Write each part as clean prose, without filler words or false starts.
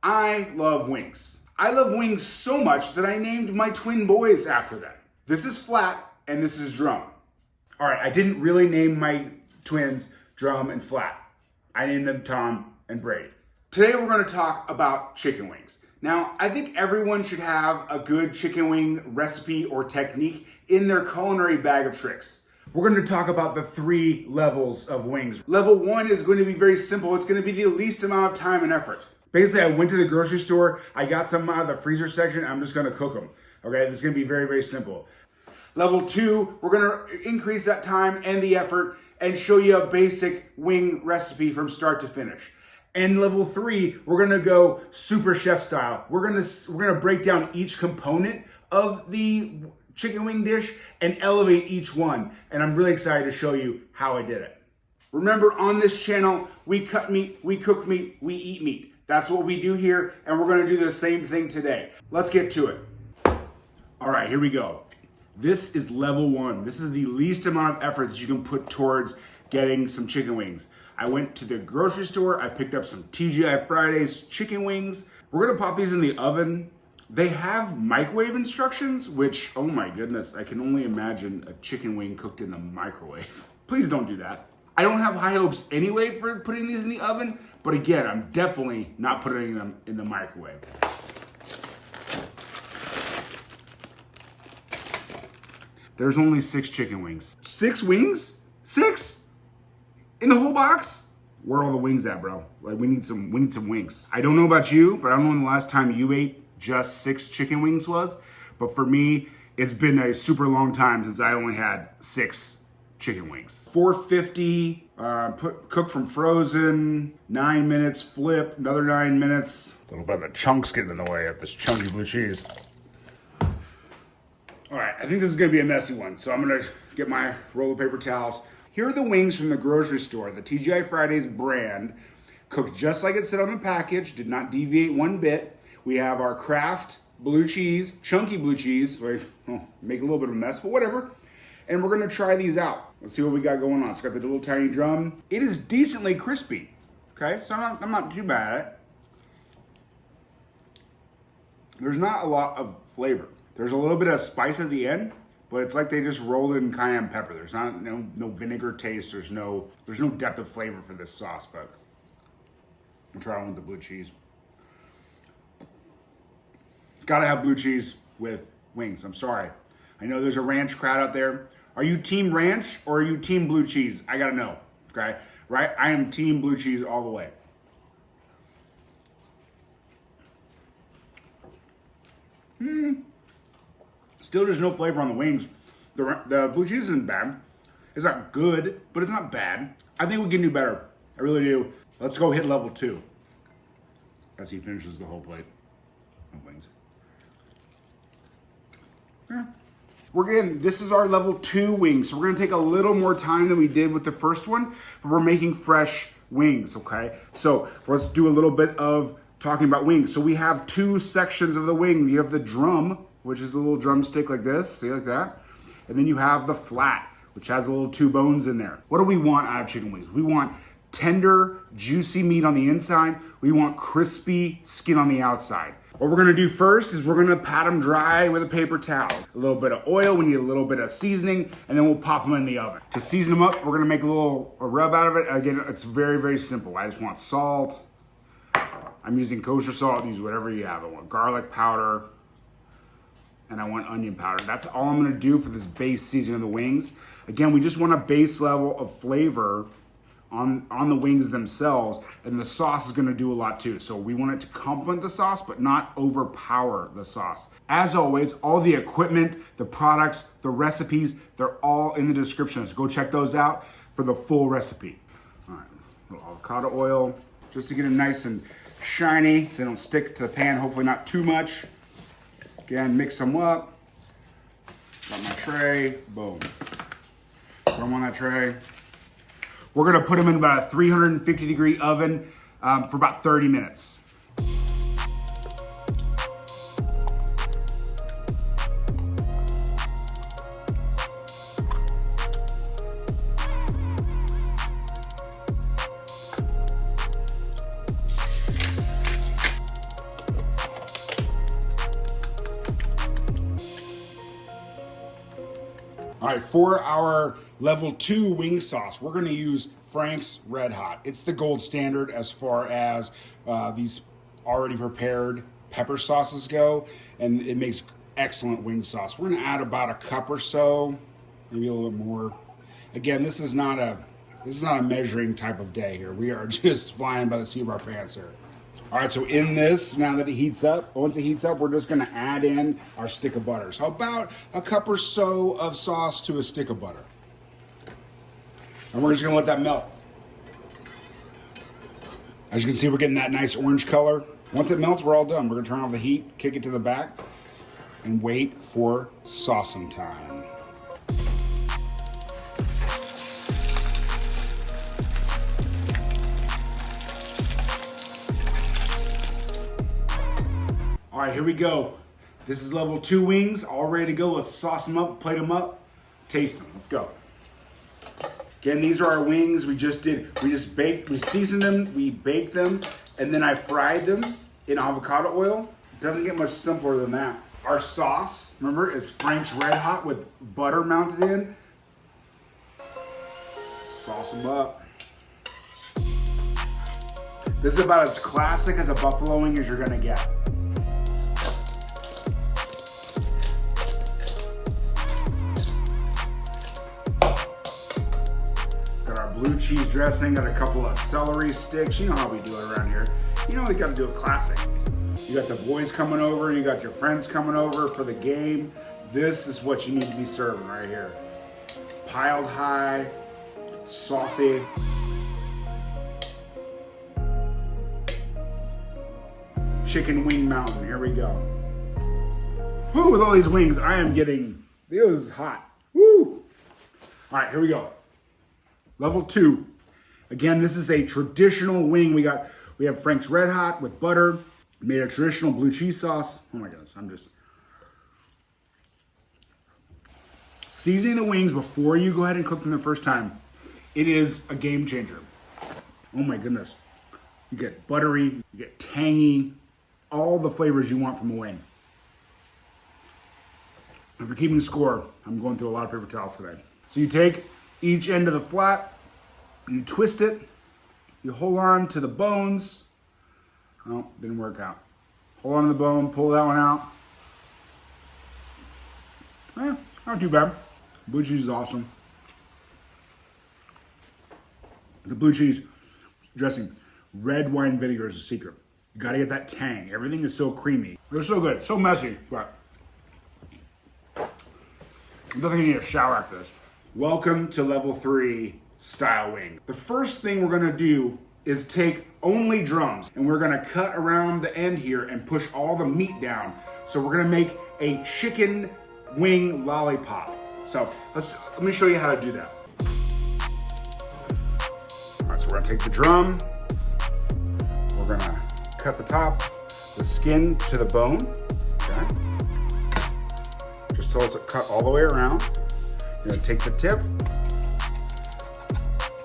I love wings. I love wings so much that I named my twin boys after them. This is Flat and this is Drum. All right, I didn't really name my twins Drum and Flat. I named them Tom and Brady. Today we're going to talk about chicken wings. Now, I think everyone should have a good chicken wing recipe or technique in their culinary bag of tricks. We're going to talk about the 3 levels of wings. Level 1 is going to be very simple. It's going to be the least amount of time and effort. Basically, I went to the grocery store, I got some out of the freezer section, I'm just gonna cook them. Okay, this is gonna be very, very simple. Level 2, we're gonna increase that time and the effort and show you a basic wing recipe from start to finish. And level 3, we're gonna go super chef style. We're gonna break down each component of the chicken wing dish and elevate each one. And I'm really excited to show you how I did it. Remember, on this channel, we cut meat, we cook meat, we eat meat. That's what we do here, and we're gonna do the same thing today. Let's get to it. All right, here we go. This is level 1. This is the least amount of effort that you can put towards getting some chicken wings. I went to the grocery store, I picked up some TGI Fridays chicken wings. We're gonna pop these in the oven. They have microwave instructions, which, oh my goodness, I can only imagine a chicken wing cooked in the microwave. Please don't do that. I don't have high hopes anyway for putting these in the oven, but again, I'm definitely not putting them in the microwave. There's only 6 chicken wings. 6 wings? 6? In the whole box? Where are all the wings at, bro? Like, we need some wings. I don't know about you, but I don't know when the last time you ate just 6 chicken wings was. But for me, it's been a super long time since I only had 6 chicken wings. 450, cook from frozen, 9 minutes, flip, another 9 minutes. A little bit of the chunks getting in the way of this chunky blue cheese. All right, I think this is gonna be a messy one, so I'm gonna get my roll of paper towels. Here are the wings from the grocery store, the TGI Fridays brand, cooked just like it said on the package, did not deviate one bit. We have our Kraft blue cheese, chunky blue cheese, so make a little bit of a mess, but whatever. And we're gonna try these out. Let's see what we got going on. It's got the little tiny drum. It is decently crispy, okay? So I'm not too bad at it. There's not a lot of flavor. There's a little bit of spice at the end, but it's like they just rolled in cayenne pepper. There's no vinegar taste. There's no depth of flavor for this sauce, but I'm trying with the blue cheese. Gotta have blue cheese with wings, I'm sorry. I know there's a ranch crowd out there. Are you team ranch or are you team blue cheese? I gotta know, okay? Right? I am team blue cheese all the way. Still there's no flavor on the wings. The blue cheese isn't bad. It's not good, but it's not bad. I think we can do better. I really do. Let's go hit level 2 as he finishes the whole plate of wings. This is our level 2 wings. So we're gonna take a little more time than we did with the first one, but we're making fresh wings, okay? So let's do a little bit of talking about wings. So we have 2 sections of the wing. You have the drum, which is a little drumstick like this, see, like that? And then you have the flat, which has a little 2 bones in there. What do we want out of chicken wings? We want tender, juicy meat on the inside. We want crispy skin on the outside. What we're gonna do first is we're gonna pat them dry with a paper towel. A little bit of oil, we need a little bit of seasoning, and then we'll pop them in the oven. To season them up, we're gonna make a rub out of it. Again, it's very, very simple. I just want salt. I'm using kosher salt, use whatever you have. I want garlic powder, and I want onion powder. That's all I'm gonna do for this base seasoning of the wings. Again, we just want a base level of flavor on the wings themselves, and the sauce is gonna do a lot too. So we want it to complement the sauce, but not overpower the sauce. As always, all the equipment, the products, the recipes, they're all in the description. So go check those out for the full recipe. All right, a little avocado oil, just to get them nice and shiny. They don't stick to the pan, hopefully not too much. Again, mix them up. Got my tray, boom. Put them on that tray. We're gonna put them in about a 350-degree oven for about 30 minutes. All right, for our level 2 wing sauce, we're gonna use Frank's Red Hot. It's the gold standard as far as these already prepared pepper sauces go, and it makes excellent wing sauce. We're gonna add about a cup or so, maybe a little bit more. Again, this is not a measuring type of day here. We are just flying by the seat of our pants here. All right, so in this, now that it heats up, once it heats up, we're just gonna add in our stick of butter. So about a cup or so of sauce to a stick of butter. And we're just gonna let that melt. As you can see, we're getting that nice orange color. Once it melts, we're all done. We're gonna turn off the heat, kick it to the back, and wait for saucing time. All right, here we go. This is level 2 wings, all ready to go. Let's sauce them up, plate them up, taste them. Let's go. Again, these are our wings. We seasoned them, we baked them, and then I fried them in avocado oil. It doesn't get much simpler than that. Our sauce, remember, is Frank's Red Hot with butter mounted in. Sauce them up. This is about as classic as a buffalo wing as you're gonna get. Blue cheese dressing, got a couple of celery sticks. You know how we do it around here. You know we gotta do it classic. You got the boys coming over, you got your friends coming over for the game. This is what you need to be serving right here. Piled high, saucy. Chicken wing mountain, here we go. Woo, with all these wings, I am getting, this is hot. Woo! All right, here we go. Level 2. Again, this is a traditional wing. We have Frank's Red Hot with butter, made a traditional blue cheese sauce. Oh my goodness, I'm just seasoning the wings before you go ahead and cook them the first time. It is a game changer. Oh my goodness. You get buttery, you get tangy, all the flavors you want from a wing. If you're keeping score, I'm going through a lot of paper towels today. So you take each end of the flat, you twist it, you hold on to the bones. Oh, didn't work out. Hold on to the bone, pull that one out. Not too bad. Blue cheese is awesome. The blue cheese dressing, red wine vinegar is a secret. You gotta get that tang. Everything is so creamy. They're so good, so messy, but I don't think I need a shower after this. Welcome to level 3 style wing. The first thing we're gonna do is take only drums and we're gonna cut around the end here and push all the meat down. So we're gonna make a chicken wing lollipop. So let me show you how to do that. All right, so we're gonna take the drum, we're gonna cut the top, the skin to the bone, okay? Just till it's cut all the way around. You're gonna take the tip,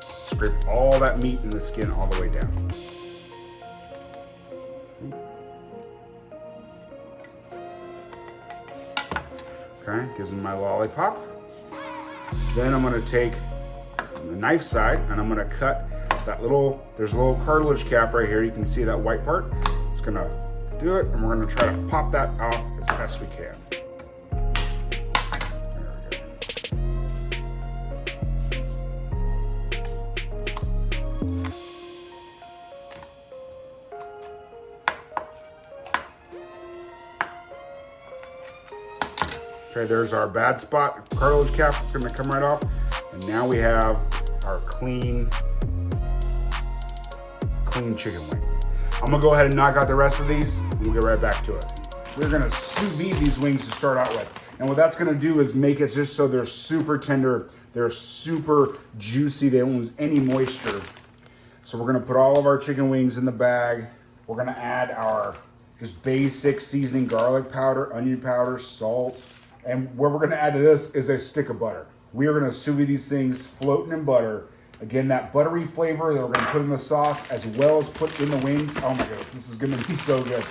scrape all that meat in the skin all the way down. Okay, gives me my lollipop. Then I'm gonna take the knife side and I'm gonna cut that there's a little cartilage cap right here. You can see that white part. It's gonna do it, and we're gonna try to pop that off as best we can. Okay, there's our bad spot, cartilage cap, it's gonna come right off. And now we have our clean chicken wing. I'm gonna go ahead and knock out the rest of these and we'll get right back to it. We're gonna sous vide these wings to start out with. And what that's gonna do is make it just so they're super tender, they're super juicy, they don't lose any moisture. So we're gonna put all of our chicken wings in the bag. We're gonna add our just basic seasoning, garlic powder, onion powder, salt. And what we're gonna add to this is a stick of butter. We are gonna sous vide these things floating in butter. Again, that buttery flavor that we're gonna put in the sauce as well as put in the wings. Oh my goodness, this is gonna be so good.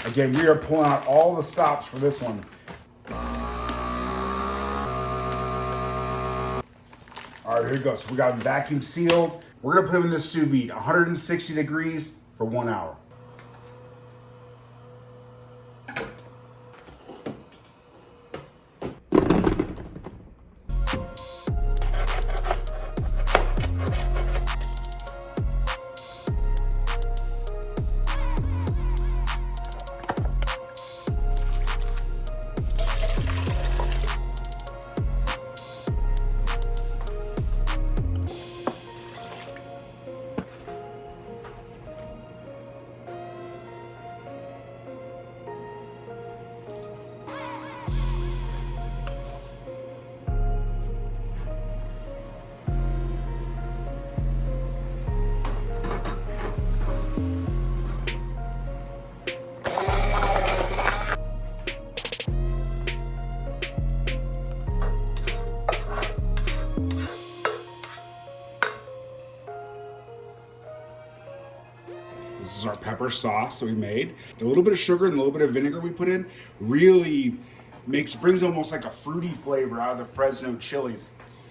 Again, we are pulling out all the stops for this one. All right, here we go. So we got them vacuum sealed. We're gonna put them in the sous vide, 160 degrees for 1 hour. This is our pepper sauce that we made. The little bit of sugar and the little bit of vinegar we put in really brings almost like a fruity flavor out of the Fresno Chiles.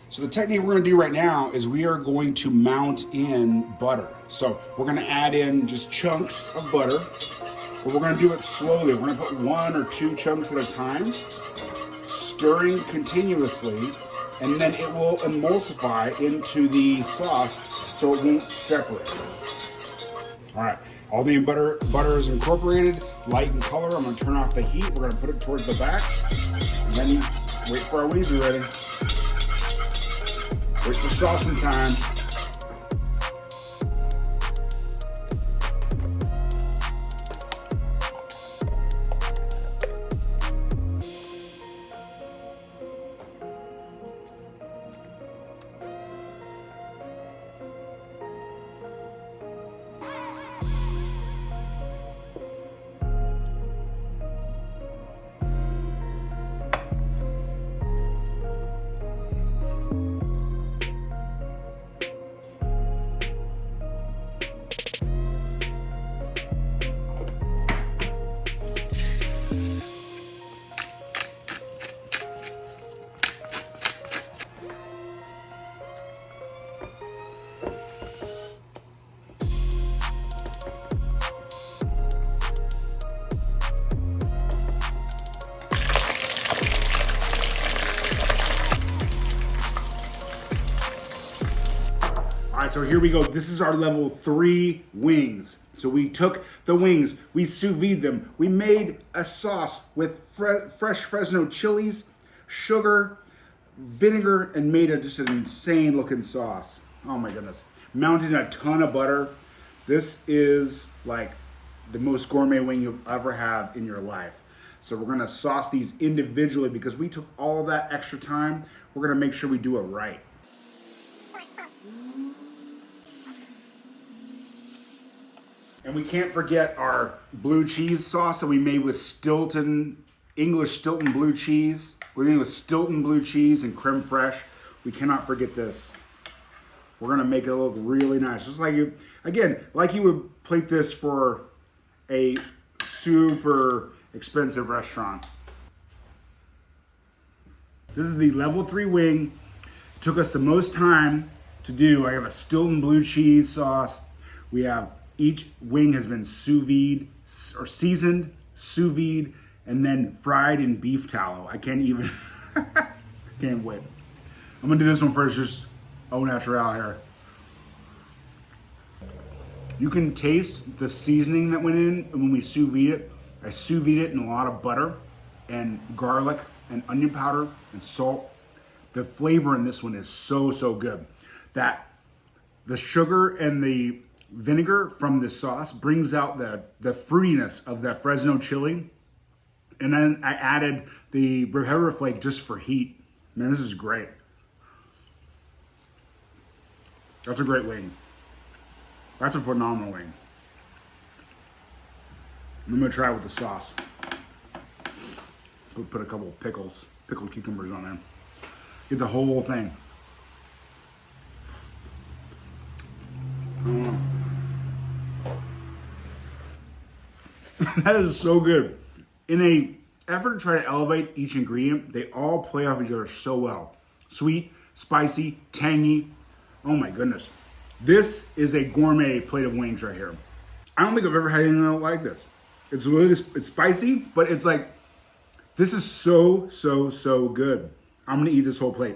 So the technique we're gonna do right now is we are going to mount in butter. So we're gonna add in just chunks of butter, but we're gonna do it slowly. We're gonna put 1 or 2 chunks at a time, stirring continuously, and then it will emulsify into the sauce so it won't separate. All right, all the butter is incorporated, light in color. I'm gonna turn off the heat. We're gonna put it towards the back, and then wait for our wings to be ready. Wait for saucing time. All right, so here we go. This is our level 3 wings. So we took the wings, we sous vide them. We made a sauce with fresh Fresno chilies, sugar, vinegar, and made just an insane looking sauce. Oh my goodness. Mounted in a ton of butter. This is like the most gourmet wing you'll ever have in your life. So we're gonna sauce these individually because we took all of that extra time. We're gonna make sure we do it right. And we can't forget our blue cheese sauce that we made with English Stilton blue cheese. We made with Stilton blue cheese and creme fraiche. We cannot forget this. We're gonna make it look really nice. Just like you would plate this for a super expensive restaurant. This is the level 3 wing. It took us the most time to do. I have a Stilton blue cheese sauce. We have each wing has been sous vide or seasoned, sous vide, and then fried in beef tallow. I can't even, can't wait. I'm gonna do this one first, just au naturel here. You can taste the seasoning that went in when we sous vide it. I sous vide it in a lot of butter and garlic and onion powder and salt. The flavor in this one is so good. That the sugar and the vinegar from the sauce brings out the fruitiness of that Fresno chili. And then I added the red pepper flake just for heat. Man, this is great. That's a great wing. That's a phenomenal wing. I'm gonna try it with the sauce. Put a couple of pickled cucumbers on there. Get the whole thing. That is so good. In a effort to try to elevate each ingredient, they all play off each other so well. Sweet, spicy, tangy. Oh my goodness. This is a gourmet plate of wings right here. I don't think I've ever had anything like this. It's really, it's spicy, but it's like, this is so, so, so good. I'm gonna eat this whole plate.